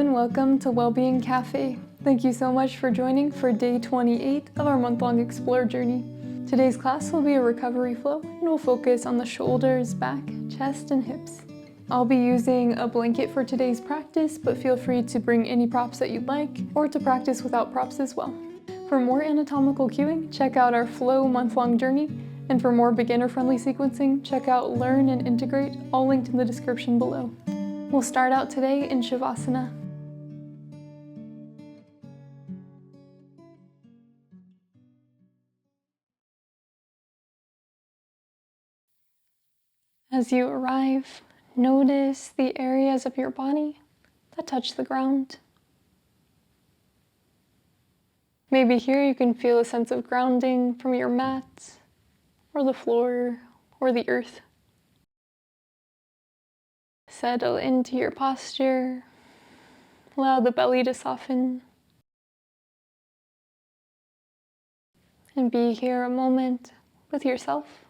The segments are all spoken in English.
and welcome to Wellbeing Café. Thank you so much for joining for day 28 of our month-long Explore journey. Today's class will be a recovery flow and will focus on the shoulders, back, chest, and hips. I'll be using a blanket for today's practice, but feel free to bring any props that you'd like or to practice without props as well. For more anatomical cueing, check out our Flow month-long journey, and for more beginner-friendly sequencing, check out Learn and Integrate, all linked in the description below. We'll start out today in Shavasana. As you arrive, notice the areas of your body that touch the ground. Maybe here you can feel a sense of grounding from your mat, or the floor, or the earth. Settle into your posture. Allow the belly to soften. And be here a moment with yourself.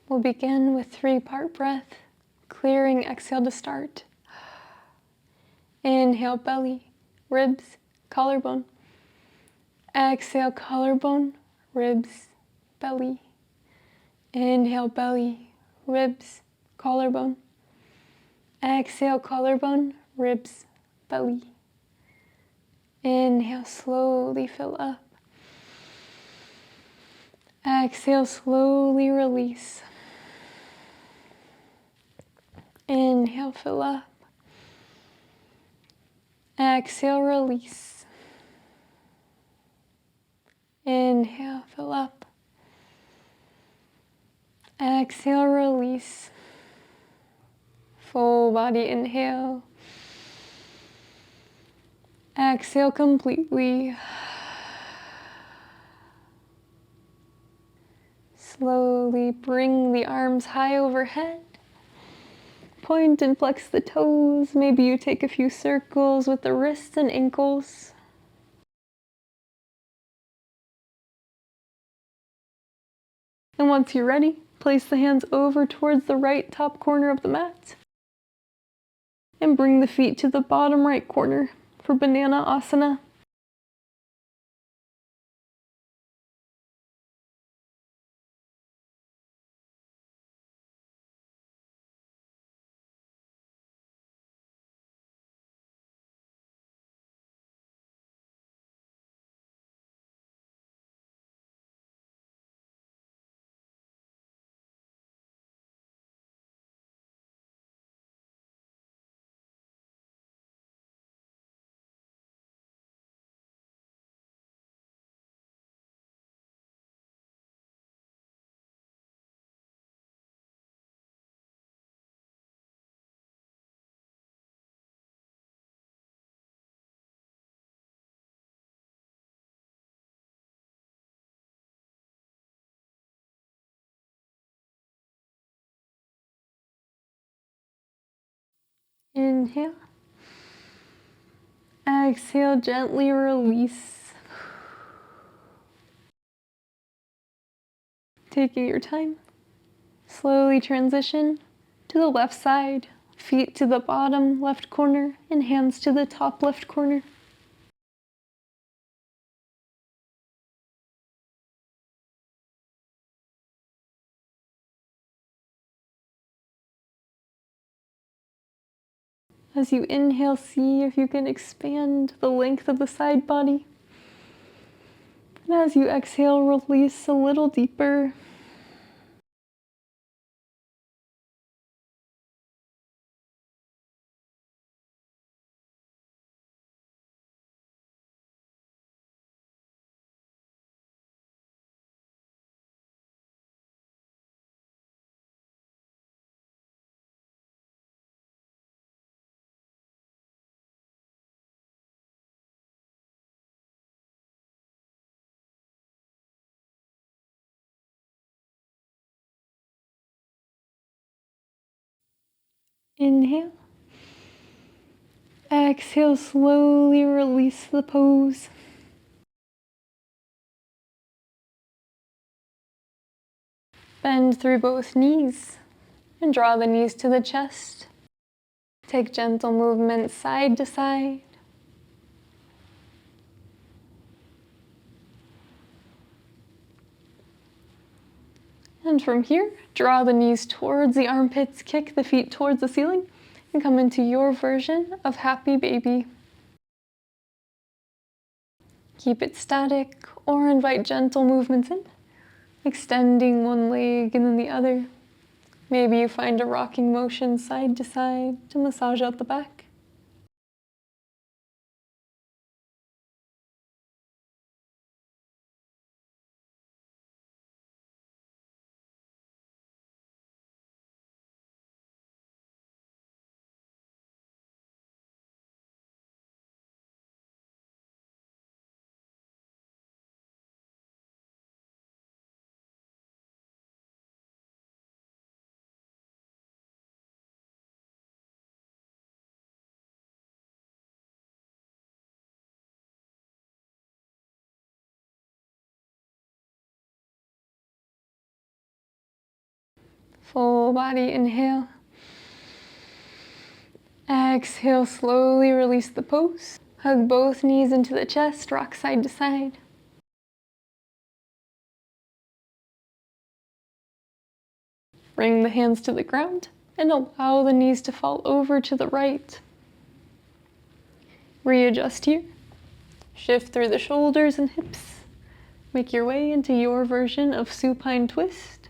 We'll begin with 3-part breath, clearing exhale to start. Inhale, belly, ribs, collarbone. Exhale, collarbone, ribs, belly. Inhale, belly, ribs, collarbone. Exhale, collarbone, ribs, belly. Inhale, slowly fill up. Exhale, slowly release. Inhale, fill up. Exhale, release. Inhale, fill up. Exhale, release. Full body inhale. Exhale completely. Slowly bring the arms high overhead. Point and flex the toes. Maybe you take a few circles with the wrists and ankles. And once you're ready, place the hands over towards the right top corner of the mat. And bring the feet to the bottom right corner for Bananasana. Inhale. Exhale, gently release. Taking your time, slowly transition to the left side, feet to the bottom left corner and hands to the top left corner. As you inhale, see if you can expand the length of the side body. And as you exhale, release a little deeper. Inhale. Exhale, slowly release the pose. Bend through both knees and draw the knees to the chest. Take gentle movements side to side. And from here, draw the knees towards the armpits, kick the feet towards the ceiling, and come into your version of happy baby. Keep it static or invite gentle movements in, extending one leg and then the other. Maybe you find a rocking motion side to side to massage out the back. Full body inhale. Exhale, slowly release the pose. Hug both knees into the chest, rock side to side. Bring the hands to the ground and allow the knees to fall over to the right. Readjust here. Shift through the shoulders and hips. Make your way into your version of supine twist,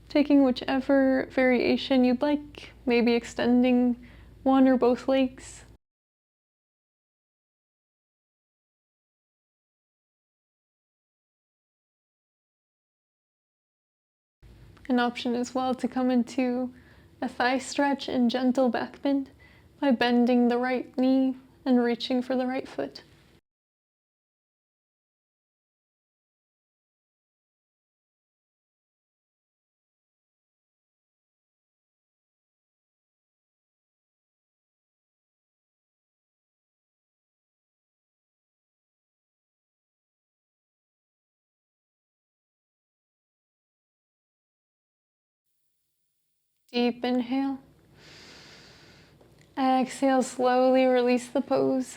taking whichever variation you'd like, maybe extending one or both legs. An option as well to come into a thigh stretch and gentle back bend by bending the right knee and reaching for the right foot. Deep inhale. Exhale, slowly release the pose.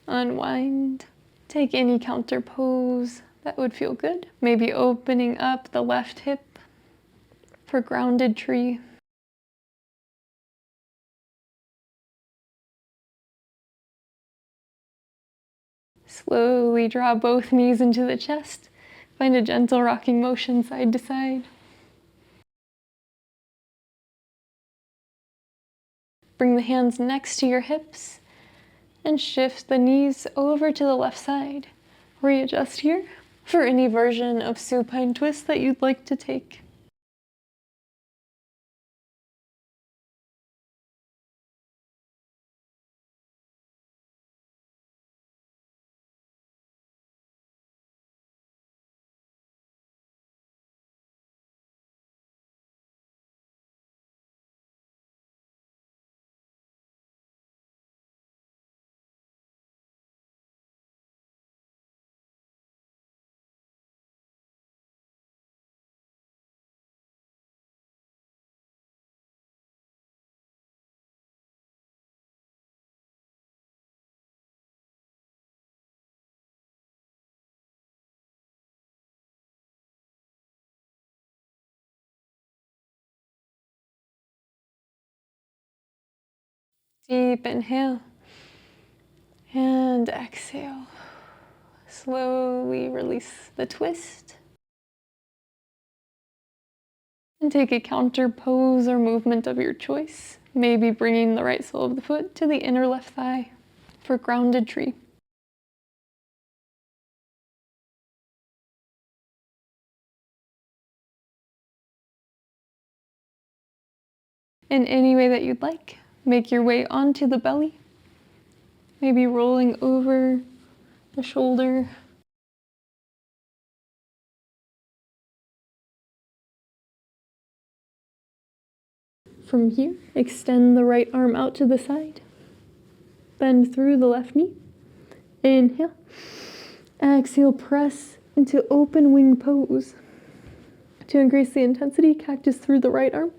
Unwind. Take any counter pose that would feel good. Maybe opening up the left hip for grounded tree. Slowly draw both knees into the chest. Find a gentle rocking motion side to side. Bring the hands next to your hips and shift the knees over to the left side. Readjust here for any version of supine twist that you'd like to take. Deep inhale and exhale. Slowly release the twist. And take a counter pose or movement of your choice. Maybe bringing the right sole of the foot to the inner left thigh for grounded tree. In any way that you'd like, make your way onto the belly. Maybe rolling over the shoulder. From here, extend the right arm out to the side. Bend through the left knee. Inhale. Exhale, press into open wing pose. To increase the intensity, cactus through the right arm.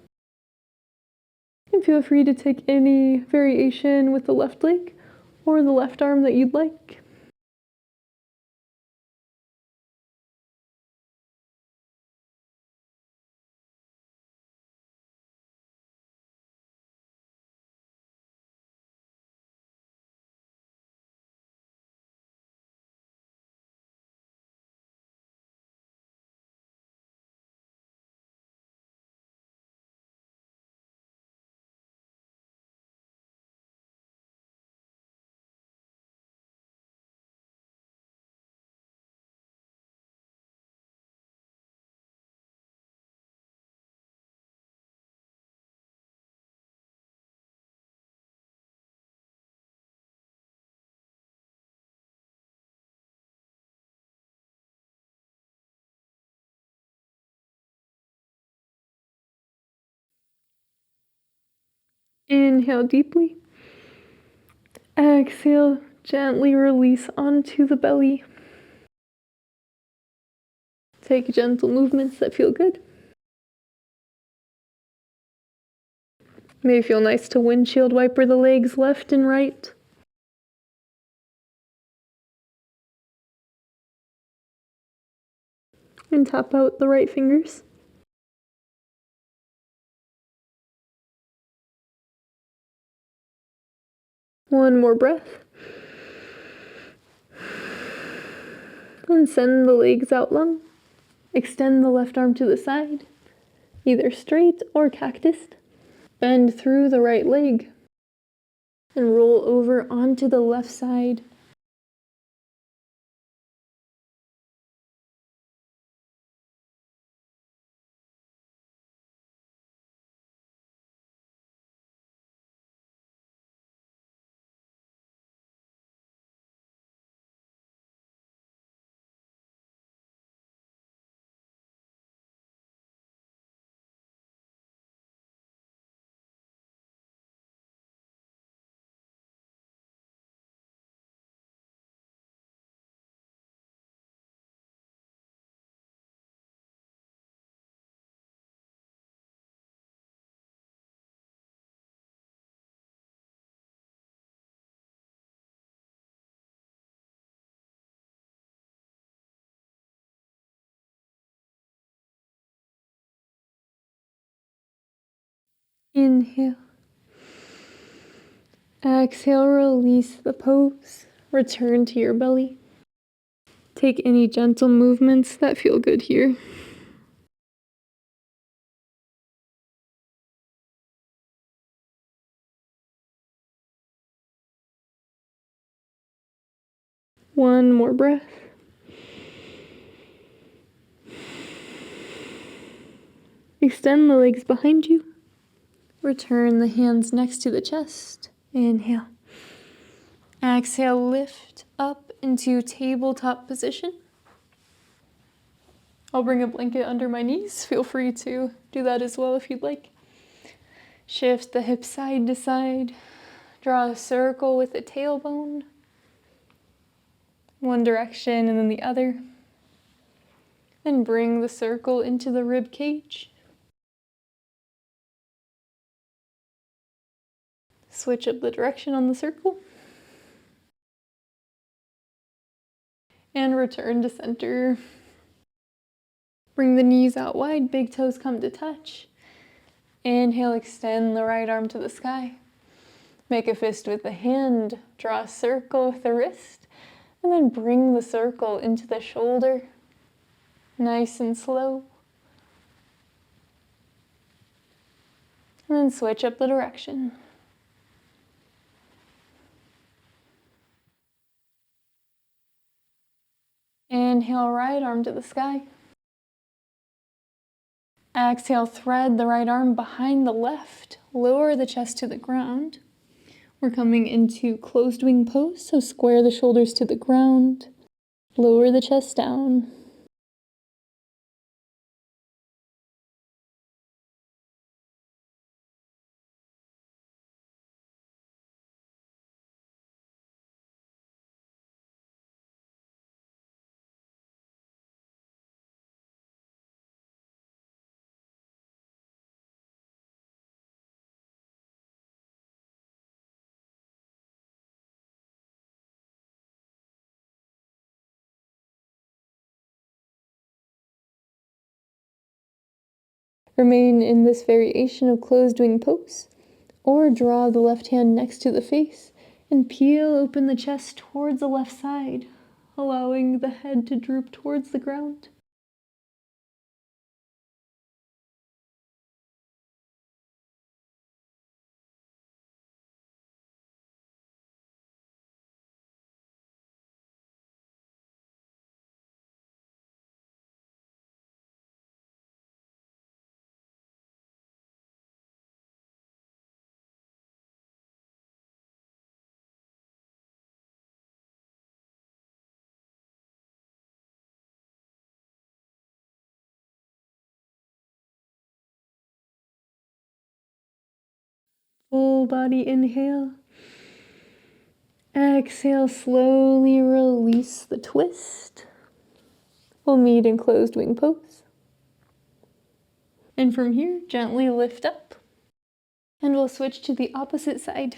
And feel free to take any variation with the left leg or the left arm that you'd like. Inhale deeply. Exhale, gently release onto the belly. Take gentle movements that feel good. May feel nice to windshield wiper the legs left and right. And tap out the right fingers. One more breath. And send the legs out long. Extend the left arm to the side, either straight or cactus. Bend through the right leg and roll over onto the left side. Inhale. Exhale, release the pose. Return to your belly. Take any gentle movements that feel good here. One more breath. Extend the legs behind you. Return the hands next to the chest. Inhale. Exhale, lift up into tabletop position. I'll bring a blanket under my knees. Feel free to do that as well if you'd like. Shift the hips side to side. Draw a circle with the tailbone. One direction and then the other. And bring the circle into the rib cage. Switch up the direction on the circle. And return to center. Bring the knees out wide, big toes come to touch. Inhale, extend the right arm to the sky. Make a fist with the hand, draw a circle with the wrist, and then bring the circle into the shoulder. Nice and slow. And then switch up the direction. Inhale, right arm to the sky. Exhale, thread the right arm behind the left. Lower the chest to the ground. We're coming into closed wing pose, so square the shoulders to the ground. Lower the chest down. Remain in this variation of closed wing pose, or draw the left hand next to the face and peel open the chest towards the left side, allowing the head to droop towards the ground. Full body inhale. Exhale, slowly release the twist. We'll meet in closed wing pose. And from here, gently lift up. And we'll switch to the opposite side.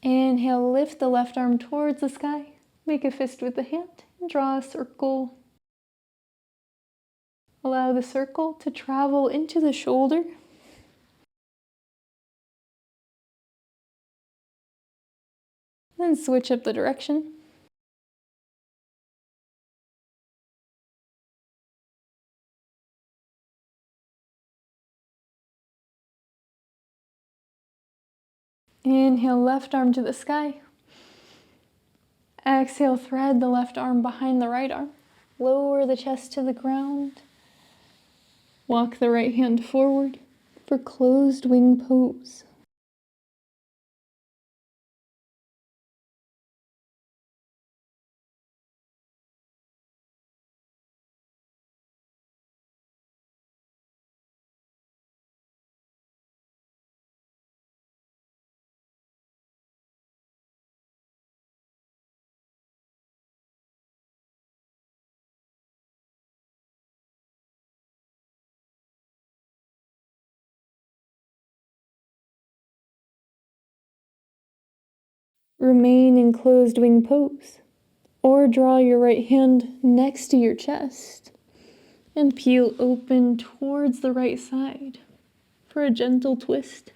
Inhale, lift the left arm towards the sky. Make a fist with the hand and draw a circle. Allow the circle to travel into the shoulder. Then switch up the direction. Inhale, left arm to the sky. Exhale, thread the left arm behind the right arm. Lower the chest to the ground. Walk the right hand forward for closed wing pose. Remain in closed wing pose, or draw your right hand next to your chest and peel open towards the right side for a gentle twist.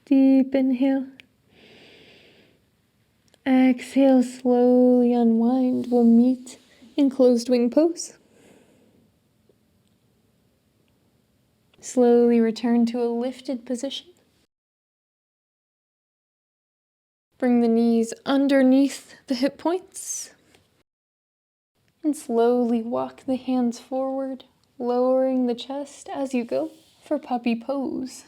Deep inhale. Exhale, slowly unwind. We'll meet in closed wing pose. Slowly return to a lifted position. Bring the knees underneath the hip points. And slowly walk the hands forward, lowering the chest as you go for puppy pose.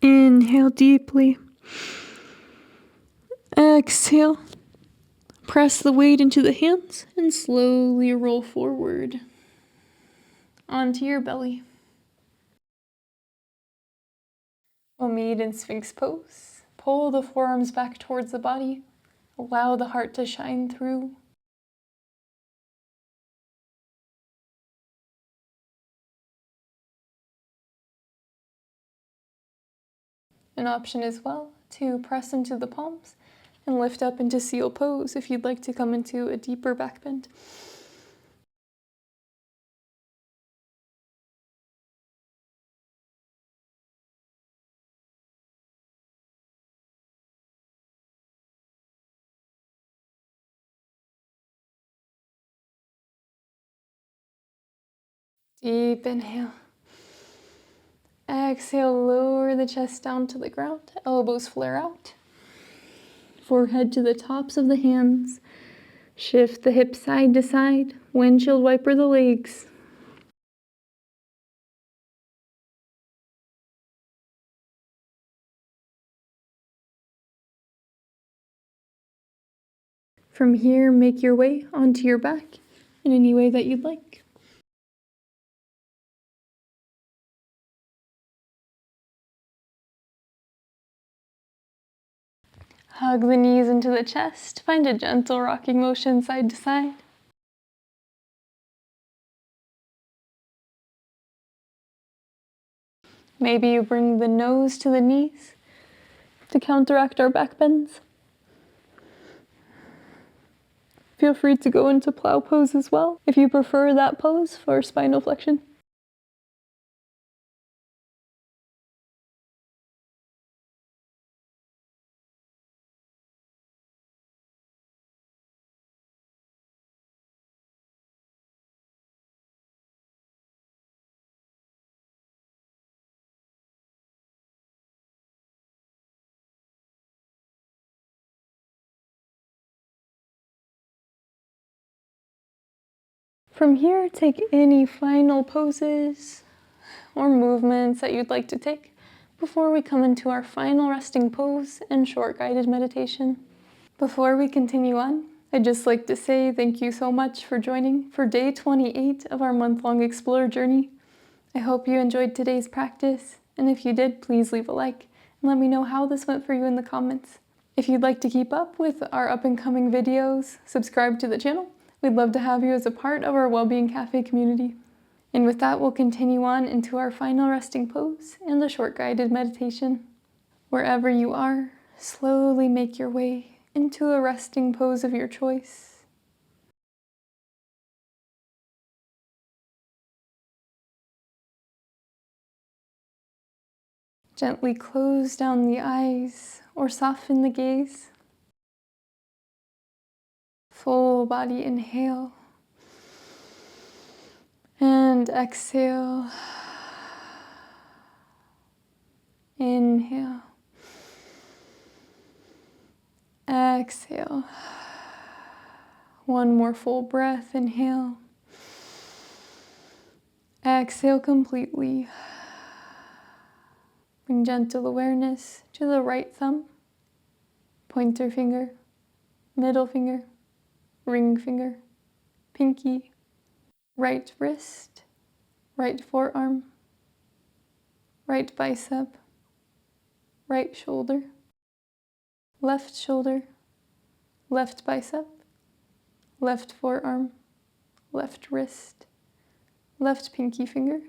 Inhale deeply. Exhale. Press the weight into the hands and slowly roll forward onto your belly. We'll meet in Sphinx pose. Pull the forearms back towards the body. Allow the heart to shine through. An option as well to press into the palms and lift up into seal pose if you'd like to come into a deeper back bend. Deep inhale. Exhale, lower the chest down to the ground. Elbows flare out. Forehead to the tops of the hands. Shift the hips side to side. Windshield wiper the legs. From here, make your way onto your back in any way that you'd like. Hug the knees into the chest. Find a gentle rocking motion side to side. Maybe you bring the nose to the knees to counteract our back bends. Feel free to go into plow pose as well, if you prefer that pose for spinal flexion. From here, take any final poses or movements that you'd like to take before we come into our final resting pose and short guided meditation. Before we continue on, I'd just like to say thank you so much for joining for day 28 of our month-long Explore journey. I hope you enjoyed today's practice, and if you did, please leave a like and let me know how this went for you in the comments. If you'd like to keep up with our up-and-coming videos, subscribe to the channel. We'd love to have you as a part of our Wellbeing Café community. And with that, we'll continue on into our final resting pose and the short guided meditation. Wherever you are, slowly make your way into a resting pose of your choice. Gently close down the eyes or soften the gaze. Full body inhale and exhale. Inhale. Exhale. One more full breath. Inhale. Exhale completely. Bring gentle awareness to the right thumb, pointer finger, middle finger, ring finger, pinky, right wrist, right forearm, right bicep, right shoulder, left bicep, left forearm, left wrist, left pinky finger,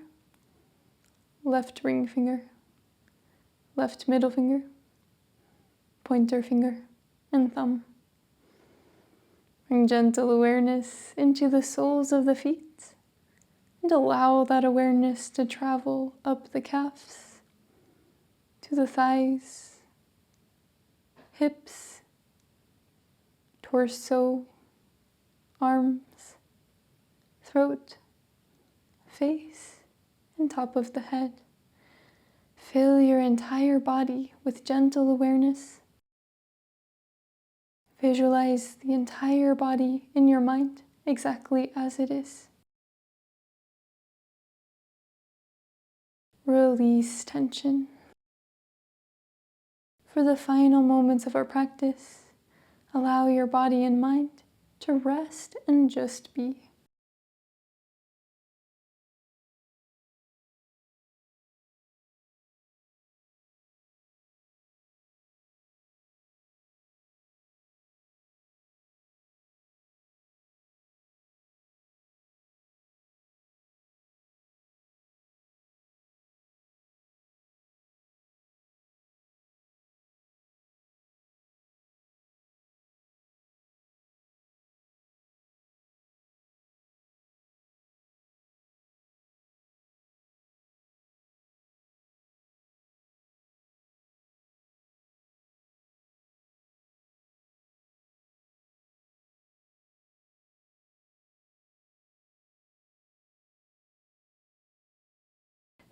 left ring finger, left middle finger, pointer finger, and thumb. Bring gentle awareness into the soles of the feet and allow that awareness to travel up the calves, to the thighs, hips, torso, arms, throat, face, and top of the head. Fill your entire body with gentle awareness. Visualize the entire body in your mind exactly as it is. Release tension. For the final moments of our practice, allow your body and mind to rest and just be.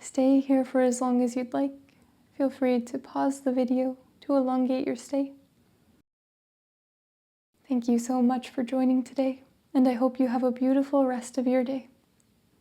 Stay here for as long as you'd like. Feel free to pause the video to elongate your stay. Thank you so much for joining today, and I hope you have a beautiful rest of your day.